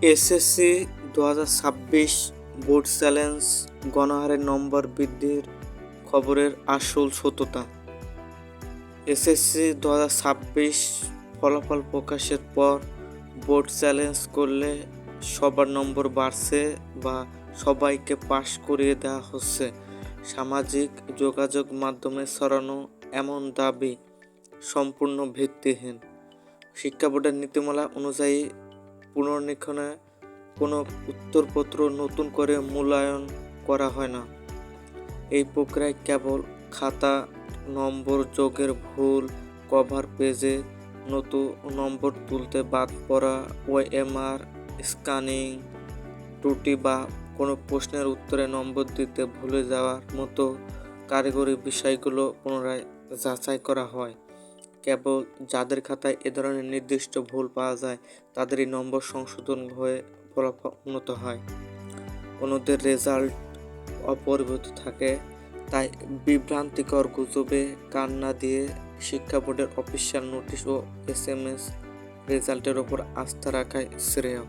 SSC 2026 board challenge গণহারে নম্বর বৃদ্ধির খবরের আসল সত্যতা। এসএসসি 2026 ফলাফল প্রকাশের পর বোর্ড চ্যালেঞ্জ করলে সবার নম্বর বাড়ছে বা সবাইকে পাশ করিয়ে দেওয়া হচ্ছে। সামাজিক যোগাযোগ মাধ্যমে ছড়ানো এমন দাবি সম্পূর্ণ ভিত্তিহীন। শিক্ষা বোর্ডের নীতিমালা অনুযায়ী পুনর্নিরীক্ষণে কোনো উত্তরপত্র নতুন করে মূল্যায়ন করা হয় না। এই প্রক্রিয়ায় কেবল খাতা নম্বর যোগের ভুল, কভার পেজে নতুন নম্বর তুলতে বাদ পড়া, ওএমআর স্ক্যানিং ত্রুটি বা কোনো প্রশ্নের উত্তরে নম্বর দিতে ভুলে যাওয়ার মতো কারিগরি বিষয়গুলো পুনরায় যাচাই করা হয়। কেবল যাদের খাতায় এ ধরনের নির্দিষ্ট ভুল পাওয়া যায় তাদেরই নম্বর সংশোধন হয়ে ফলাফল উন্নত হয়। অন্যদের রেজাল্ট অপরিবর্তিত থাকে। তাই বিভ্রান্তিকর গুজবে কান না দিয়ে শিক্ষা বোর্ডের অফিসিয়াল নোটিশ ও SMS রেজাল্টের ওপর আস্থা রাখাই শ্রেয়।